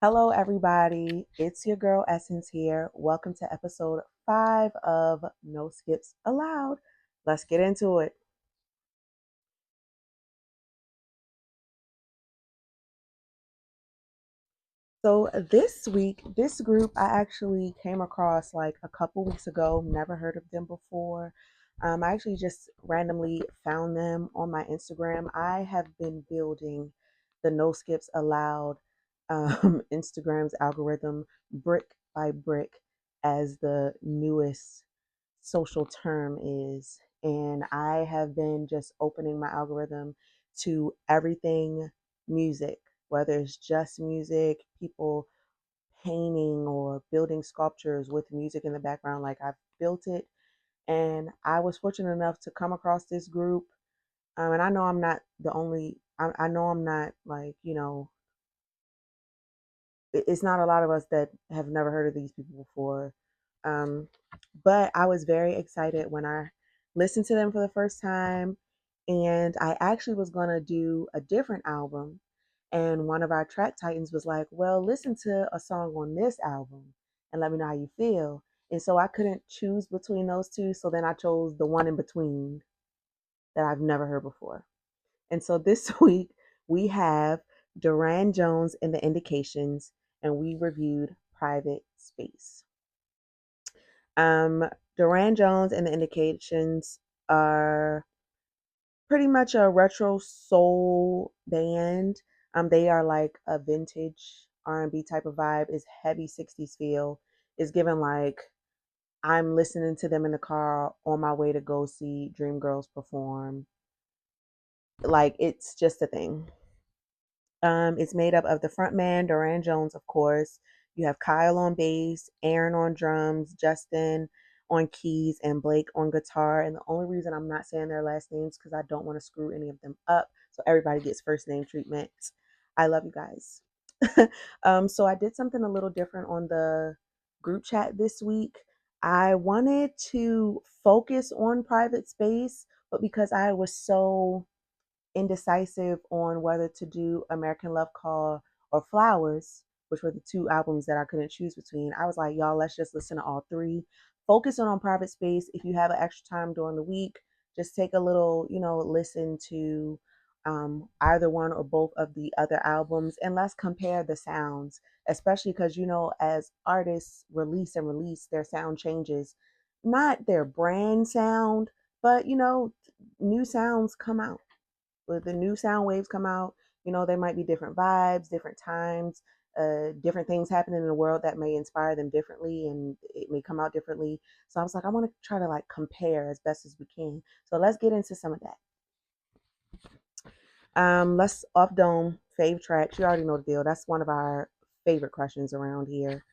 Hello, everybody. It's your girl Essence here. Welcome to episode 5 of No Skips Allowed. Let's get into it. So, this week, this group I actually came across like a couple weeks ago, never heard of them before. I actually just randomly found them on my Instagram. I have been building the No Skips Allowed Instagram's algorithm brick by brick, as the newest social term is. And I have been just opening my algorithm to everything music, whether it's just music, people painting or building sculptures with music in the background. Like, I've built it, and I was fortunate enough to come across this group. And I know I'm not the only, I know I'm not like, it's not a lot of us that have never heard of these people before. Um, but I was very excited when I listened to them for the first time. And I actually was going to do a different album. And one of our track titans was like, well, listen to a song on this album and let me know how you feel. And so I couldn't choose between those two. So then I chose the one in between that I've never heard before. And so this week we have Durand Jones and the Indications, and we reviewed Private Space. Um, Durand Jones and the Indications are pretty much a retro soul band. They are like a vintage R&B type of vibe. It's heavy 60s feel. It's given like I'm listening to them in the car on my way to go see Dreamgirls perform. Like, it's just a thing. It's made up of the frontman, Durand Jones, of course. You have Kyle on bass, Aaron on drums, Justin on keys, and Blake on guitar. And the only reason I'm not saying their last names because I don't want to screw any of them up. So everybody gets first name treatment. I love you guys. So I did something a little different on the group chat this week. I wanted to focus on Private Space, but because I was so indecisive on whether to do American Love Call or Flowers, which were the two albums that I couldn't choose between. I was like, y'all, let's just listen to all three. Focus on Private Space. If you have an extra time during the week, just take a little, listen to either one or both of the other albums, and let's compare the sounds, especially because, as artists release, their sound changes. Not their brand sound, but, new sounds come out with the new sound waves come out. There might be different vibes, different times, different things happening in the world that may inspire them differently, and it may come out differently. So I was like, I want to try to like compare as best as we can. So let's get into some of that. Let's off dome fave tracks. You already know the deal. That's one of our favorite questions around here.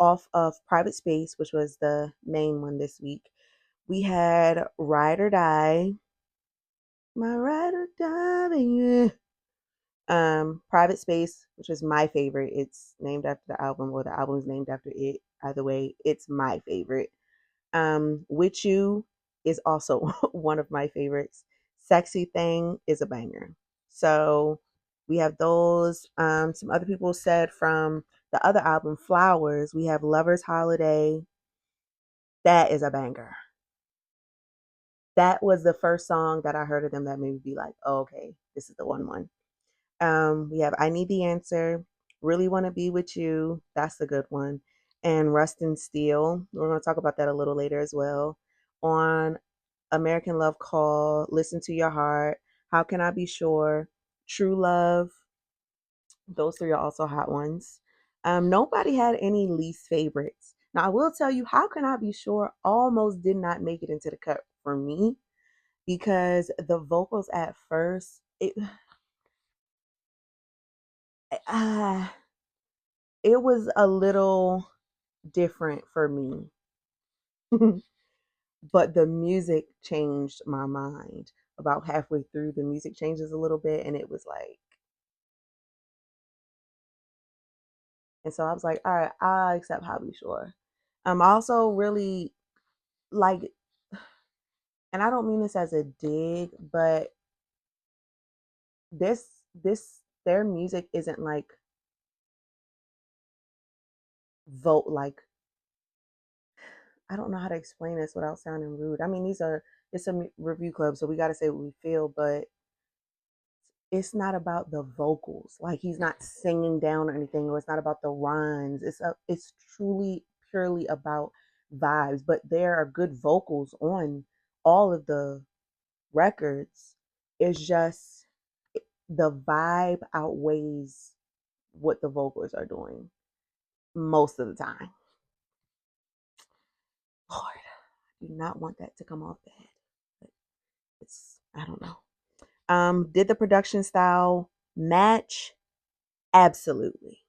Off of Private Space, which was the main one this week, we had Ride or Die. My ride or die, baby. Private Space, which is my favorite. It's named after the album, or the album is named after it. Either way, it's my favorite. With You is also one of my favorites. Sexy Thing is a banger. So we have those. Some other people said from the other album, Flowers, we have Lover's Holiday. That is a banger. That was the first song that I heard of them that made me be like, oh, okay, this is the one. We have I Need the Answer, Really Want to Be With You. That's a good one. And Rust and Steel. We're going to talk about that a little later as well. On American Love Call, Listen to Your Heart, How Can I Be Sure, True Love. Those three are also hot ones. Nobody had any least favorites. Now, I will tell you, How Can I Be Sure almost did not make it into the cut for me because the vocals at first, uh, it was a little different for me. But the music changed my mind. About halfway through, the music changes a little bit, and it was like, and so I was like, all right, I accept Hobby Shore. I also really like. and I don't mean this as a dig, but this their music isn't like vote like I don't know how to explain this without sounding rude. I mean, it's a review club, so we got to say what we feel, but it's not about the vocals. Like he's not singing down or anything, or it's not about the rhymes. It's truly purely about vibes. But there are good vocals on all of the records. It's just the vibe outweighs what the vocals are doing most of the time. Lord, I do not want that to come off bad. But it's I don't know. Did the production style match? Absolutely.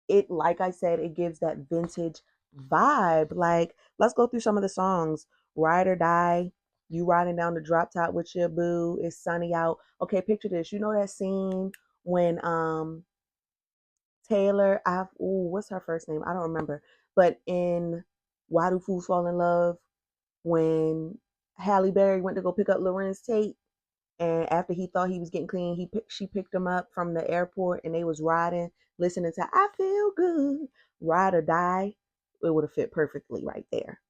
It like I said, it gives that vintage vibe. Like, let's go through some of the songs. Ride or Die, you riding down the drop top with your boo, it's sunny out. Okay, picture this. You know that scene when Taylor, what's her first name? I don't remember. But in Why Do Fools Fall in Love, when Halle Berry went to go pick up Lorenz Tate, and after he thought he was getting clean, she picked him up from the airport, and they was riding, listening to "I Feel Good," "Ride or Die." It would have fit perfectly right there.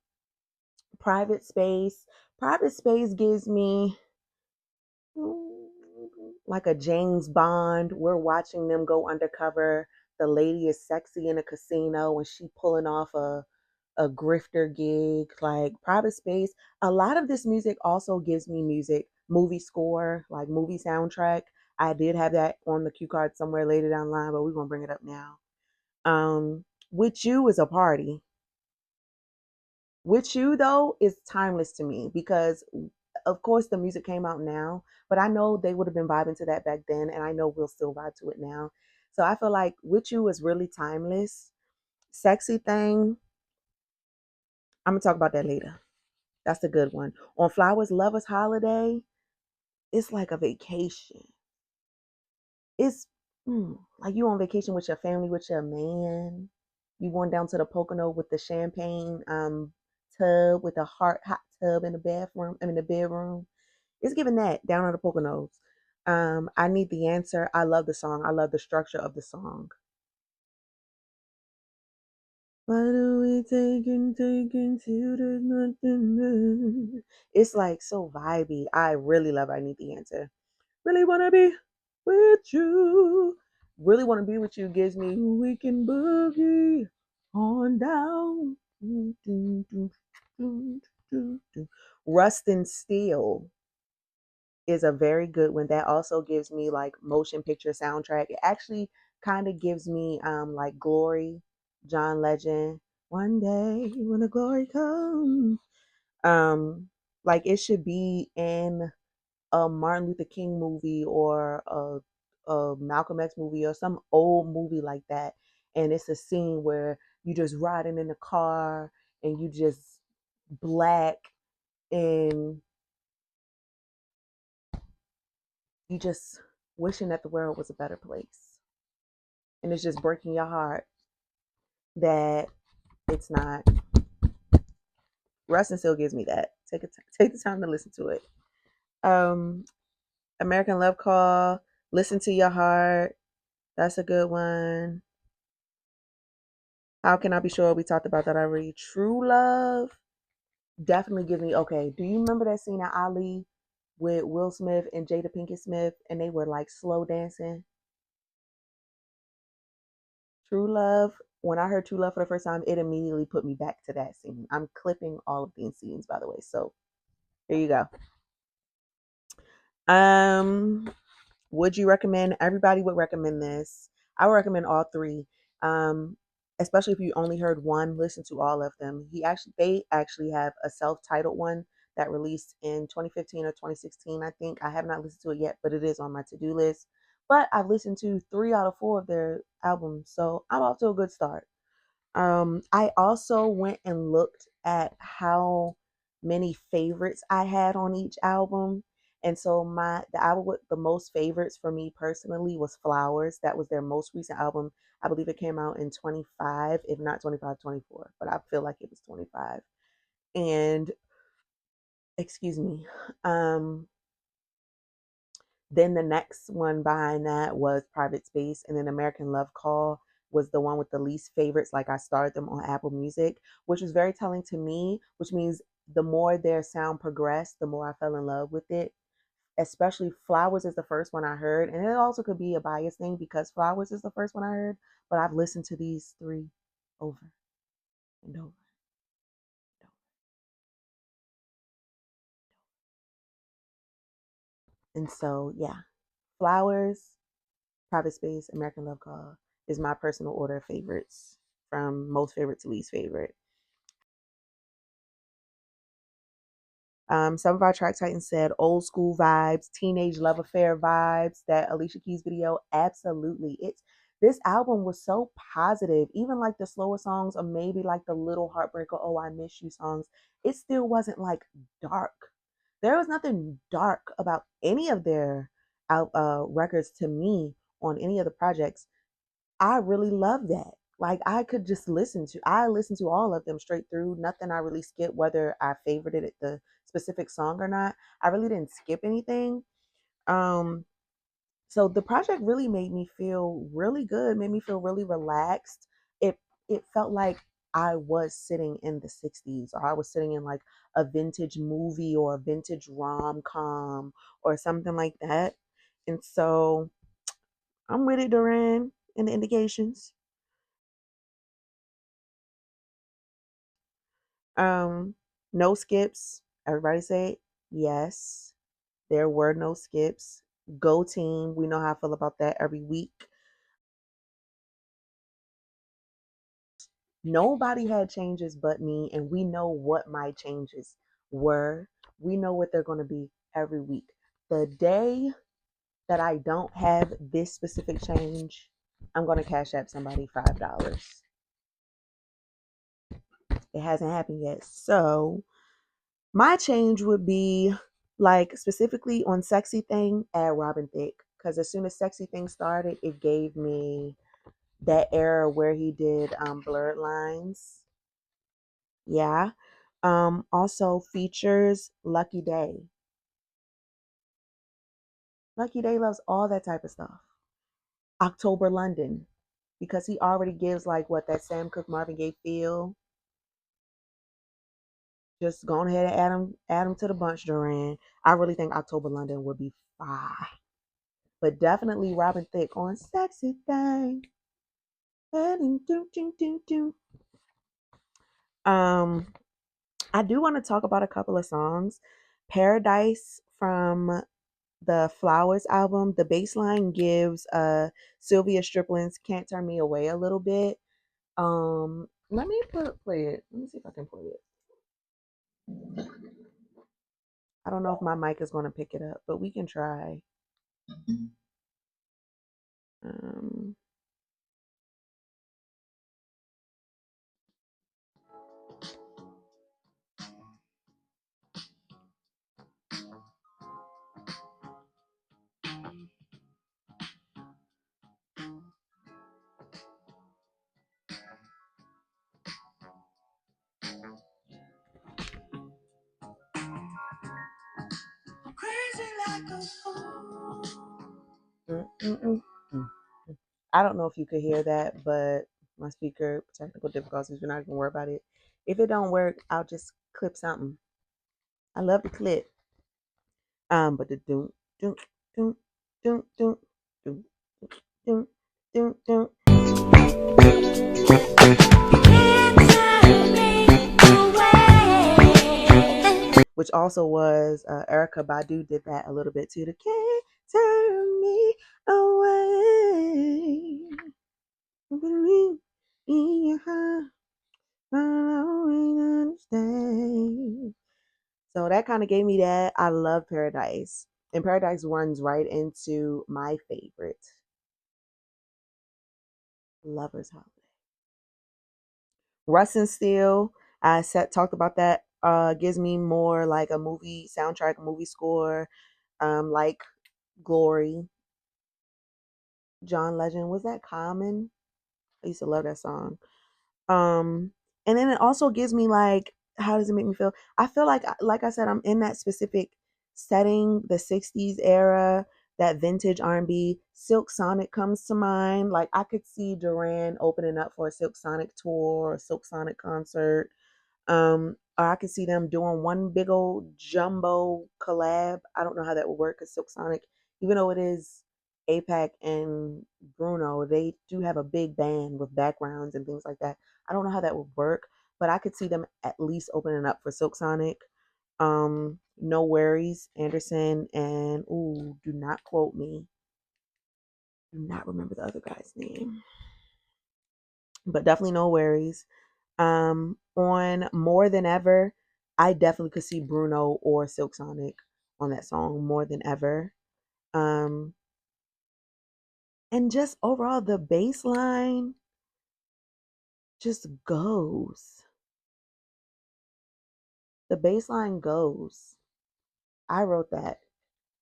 Private Space. Private Space gives me like a James Bond. We're watching them go undercover. The lady is sexy in a casino and she pulling off a grifter gig. Like Private Space. A lot of this music also gives me movie score, like movie soundtrack. I did have that on the cue card somewhere later down the line, but we're gonna bring it up now. With You is a party. With You though is timeless to me because of course the music came out now, but I know they would have been vibing to that back then and I know we'll still vibe to it now. So I feel like With You is really timeless. Sexy Thing, I'm gonna talk about that later. That's a good one. On Flowers Lovers Holiday, it's like a vacation. It's like you on vacation with your family, with your man. You going down to the Pocono with the champagne tub with a hot tub in the bathroom, I mean the bedroom. It's giving that down on the Poconos. I Need the Answer. I love the song. I love the structure of the song. Why do we take till there's nothing left? It's like so vibey. I really love I Need the Answer. Really wanna be with you. Really wanna be with you gives me we can boogie on down. Rust and Steel is a very good one. That also gives me like motion picture soundtrack. It actually kind of gives me like Glory, John Legend. One day when the glory comes. Um like it should be in a Martin Luther King movie or a Malcolm X movie or some old movie like that. And it's a scene where you just riding in the car and you just black and you just wishing that the world was a better place. And it's just breaking your heart that it's not. Rustin still gives me that. Take the time to listen to it. Um, American Love Call, Listen to Your Heart. That's a good one. How Can I Be Sure? We talked about that already. True Love definitely gives me. Okay, do you remember that scene at Ali with Will Smith and Jada Pinkett Smith, and they were like slow dancing? True Love. When I heard True Love for the first time, it immediately put me back to that scene. I'm clipping all of these scenes, by the way. So there you go. Um, would you recommend? Everybody would recommend this. I would recommend all three. Um, especially if you only heard one, listen to all of them. They actually have a self-titled one that released in 2015 or 2016. I think I have not listened to it yet, but it is on my to-do list. But I've listened to 3 out of 4 of their albums, so I'm off to a good start. I also went and looked at how many favorites I had on each album. And so the album with the most favorites for me personally was Flowers. That was their most recent album. I believe it came out in 25, if not 25, 24, but I feel like it was 25. And Excuse me. Um, then the next one behind that was Private Space, and then American Love Call was the one with the least favorites. Like I started them on Apple Music, which was very telling to me, which means the more their sound progressed, the more I fell in love with it. Especially Flowers is the first one I heard, and it also could be a bias thing because Flowers is the first one I heard, but I've listened to these three over and over and over. And so, yeah, Flowers, Private Space, American Love Call is my personal order of favorites from most favorite to least favorite. Some of our track titans said old school vibes, teenage love affair vibes. That Alicia Keys video, absolutely. It's this album was so positive. Even like the slower songs, or maybe like the little heartbreaker, oh I miss you songs. It still wasn't like dark. There was nothing dark about any of their records to me on any of the projects. I really love that. Like I could just I listen to all of them straight through. Nothing I really skipped, whether I favorited it, the specific song or not. I really didn't skip anything. Um, so the project really made me feel really good, made me feel really relaxed. It felt like I was sitting in the 60s, or I was sitting in like a vintage movie or a vintage rom-com or something like that. And so I'm with it, Durand and the Indications. No skips. Everybody say yes. There were no skips. Go team. We know how I feel about that every week. Nobody had changes but me, and we know what my changes were. We know what they're going to be every week. The day that I don't have this specific change, I'm going to cash app somebody $5. It hasn't happened yet. So my change would be like specifically on Sexy Thing, add Robin Thicke. Because as soon as Sexy Thing started, it gave me that era where he did Blurred Lines. Yeah. Also features Lucky Day. Lucky Day loves all that type of stuff. October London. Because he already gives like what that Sam Cooke Marvin Gaye feel. Just go ahead and add him to the bunch, Duran. I really think October London would be fire. But definitely Robin Thicke on Sexy Thing. Um, I do want to talk about a couple of songs. Paradise from the Flowers album, the bass line gives Sylvia Strickland's Can't Turn Me Away a little bit. Let me play it. Let me see if I can play it. I don't know if my mic is going to pick it up, but we can try. Um, Crazy like a fool. I don't know if you could hear that, but my speaker technical difficulties. We're not gonna worry about it. If it don't work, I'll just clip something. I love to clip. But the doom doom doom doom doom doom doom doom, which also was Erica Badu did that a little bit too. The can't turn me away. Believe in your heart, I'll always understand. So that kind of gave me that. I love Paradise. And Paradise runs right into my favorite, Lover's Holiday. Russ and Steel, talked about that. Gives me more like a movie soundtrack, a movie score, like Glory. John Legend, was that Common? I used to love that song. And then it also gives me like how does it make me feel? I feel like I said, I'm in that specific setting, the 60s era, that vintage R&B. Silk Sonic comes to mind. Like I could see Duran opening up for a Silk Sonic tour or Silk Sonic concert. Or I could see them doing one big old jumbo collab. I don't know how that would work because Silk Sonic, even though it is APAC and Bruno, they do have a big band with backgrounds and things like that. I don't know how that would work, but I could see them at least opening up for Silk Sonic. No Worries, Anderson, and ooh, do not quote me. Do not remember the other guy's name, but definitely No Worries. On More Than Ever, I definitely could see Bruno or Silk Sonic on that song More Than Ever. Um, and just overall, the bass line just goes. The bass line goes. I wrote that,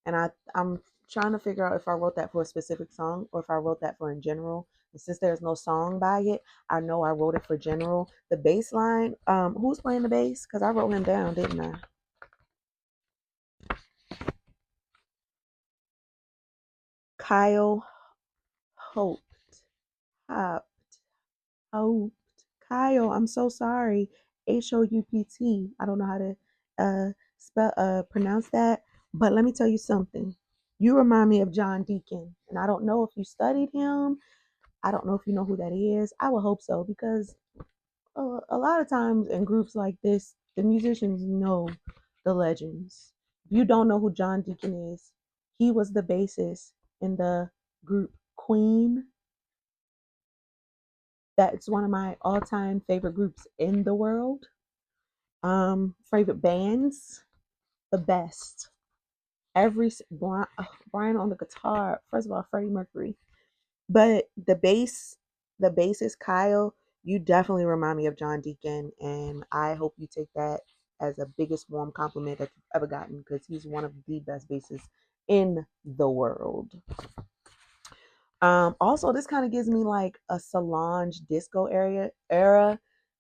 and I'm trying to figure out if I wrote that for a specific song or if I wrote that for in general. And since there's no song by it, I know I wrote it for general. The bass line, who's playing the bass? Because I wrote him down, didn't I? Kyle Hope. Hop. Oh, Kyle, I'm so sorry. Houpt. I don't know how to spell pronounce that, but let me tell you something. You remind me of John Deacon, and I don't know if you studied him. I don't know if you know who that is. I would hope so because a lot of times in groups like this, the musicians know the legends. If you don't know who John Deacon is, he was the bassist in the group Queen. That's one of my all-time favorite groups in the world. Favorite bands, the best. Brian on the guitar. First of all, Freddie Mercury, but the bassist Kyle. You definitely remind me of John Deacon, and I hope you take that as the biggest warm compliment that you've ever gotten because he's one of the best bassists in the world. Also, this kind of gives me like a Solange disco era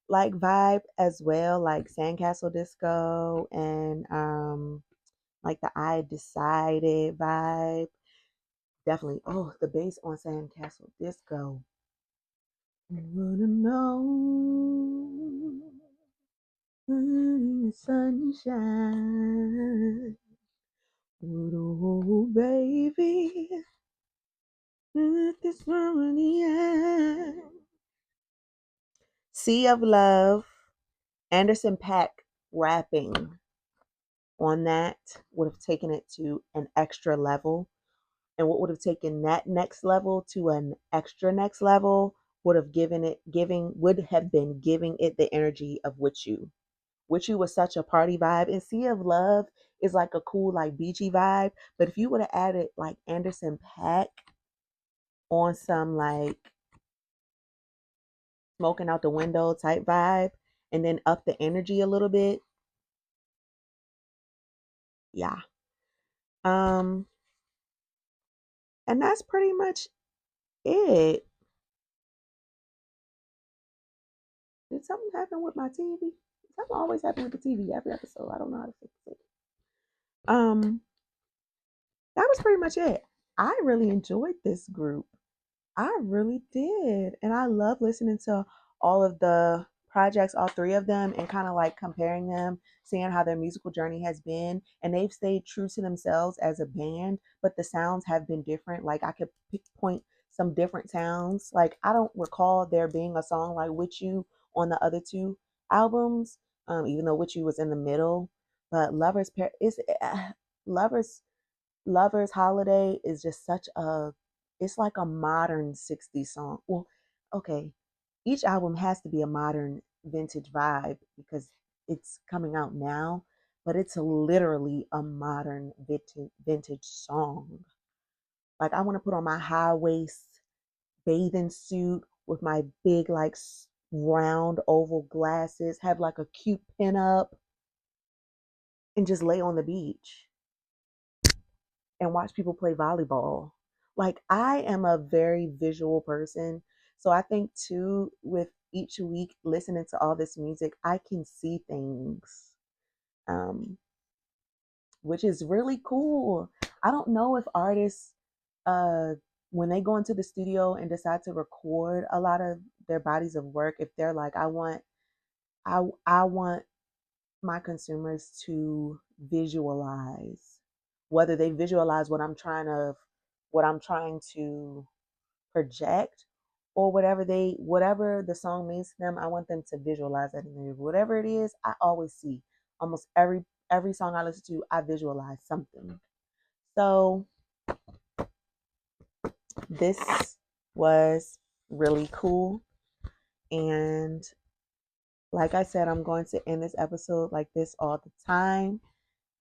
like vibe as well, like Sandcastle Disco and like the I Decided vibe. Definitely. Oh, the bass on Sandcastle Disco. Wanna know when the sunshine. Oh, baby, let this harmony end. Sea of Love. Anderson Pack rapping on that would have taken it to an extra level. And what would have taken that next level to an extra next level would have been giving it the energy of With You. With You was such a party vibe. And Sea of Love is like a cool, like beachy vibe. But if you would have added like Anderson Pack on some like smoking out the window type vibe and then up the energy a little bit, yeah. Um, and that's pretty much it. Did something happen with my TV? Something always happens with the TV every episode. I don't know how to fix it. Um, that was pretty much it. I really enjoyed this group. I really did. And I love listening to all of the projects, all three of them, and kind of like comparing them, seeing how their musical journey has been. And they've stayed true to themselves as a band, but the sounds have been different. Like I could point some different sounds. Like I don't recall there being a song like With You on the other two albums, even though With You was in the middle. But Lovers Lover's Holiday is just such a it's like a modern 60s song. Well, okay. Each album has to be a modern vintage vibe because it's coming out now, but it's literally a modern vintage song. Like I want to put on my high waist bathing suit with my big like round oval glasses, have like a cute pin up and just lay on the beach and watch people play volleyball. Like I am a very visual person. So I think too with each week listening to all this music, I can see things, um, which is really cool. I don't know if artists, uh, when they go into the studio and decide to record a lot of their bodies of work, if they're like, I want my consumers to visualize, whether they visualize what I'm trying to project, or whatever the song means to them. I want them to visualize that in there. Whatever it is, I always see, almost every song I listen to, I visualize something. So this was really cool. And like I said, I'm going to end this episode like this all the time.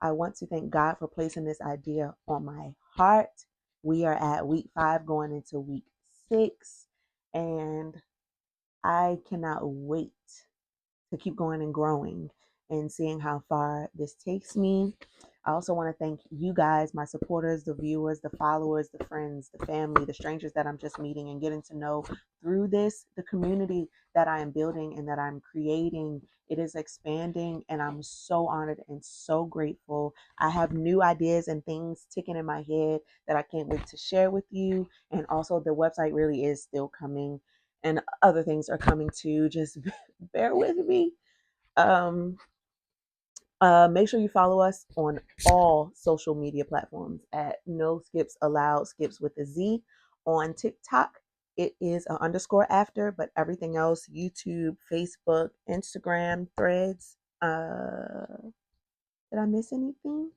I want to thank God for placing this idea on my heart. We are at week 5 going into week 6, and I cannot wait to keep going and growing and seeing how far this takes me. I also want to thank you guys, my supporters, the viewers, the followers, the friends, the family, the strangers that I'm just meeting and getting to know through this, the community that I am building and that I'm creating. It is expanding, and I'm so honored and so grateful. I have new ideas and things ticking in my head that I can't wait to share with you. And also, the website really is still coming, and other things are coming too. Just bear with me. Um, Make sure you follow us on all social media platforms at No Skips Allowed, Skips with a Z. On TikTok, it is a underscore after, but everything else, YouTube, Facebook, Instagram, Threads. Did I miss anything?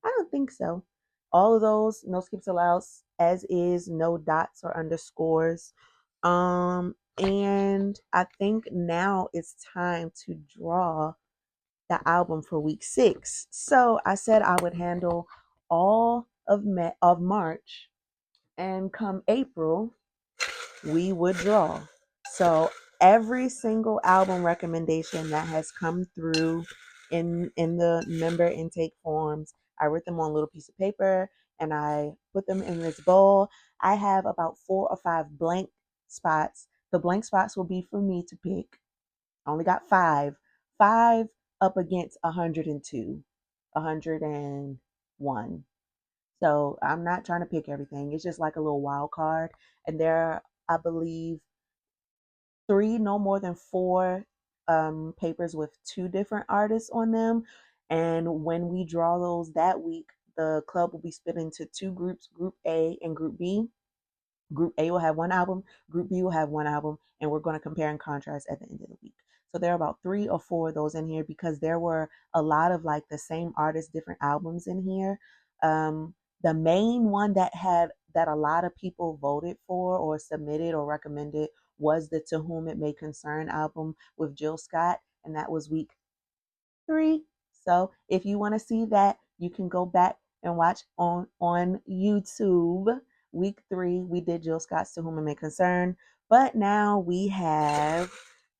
I don't think so. All of those, No Skips Allowed, as is, no dots or underscores. And I think now it's time to draw the album for week 6. So I said I would handle all of March, and come April, we would draw. So every single album recommendation that has come through in the member intake forms, I wrote them on a little piece of paper and I put them in this bowl. I have about 4 or 5 blank spots. The blank spots will be for me to pick. I only got 5. 5 up against 102, 101. So I'm not trying to pick everything. It's just like a little wild card. And there are, I believe, 3, no more than 4 papers with 2 different artists on them. And when we draw those that week, the club will be split into 2 groups, Group A and Group B. Group A will have 1 album, Group B will have 1 album, and we're going to compare and contrast at the end of the week. So there are about 3 or 4 of those in here because there were a lot of like the same artists, different albums in here. The main one that a lot of people voted for or submitted or recommended was the To Whom It May Concern album with Jill Scott, and that was week 3. So if you want to see that, you can go back and watch on YouTube. Week 3, we did Jill Scott's To Whom It May Concern, but now we have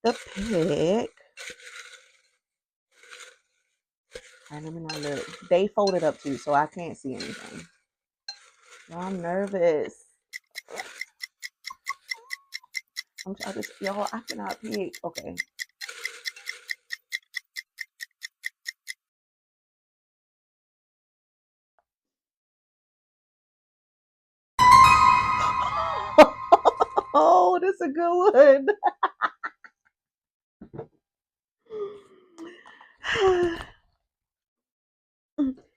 the pick. All right, let me not look. They folded up too, so I can't see anything. I'm nervous. Y'all, I cannot pick. Okay. Oh, this is a good one.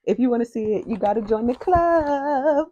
If you want to see it, you got to join the club.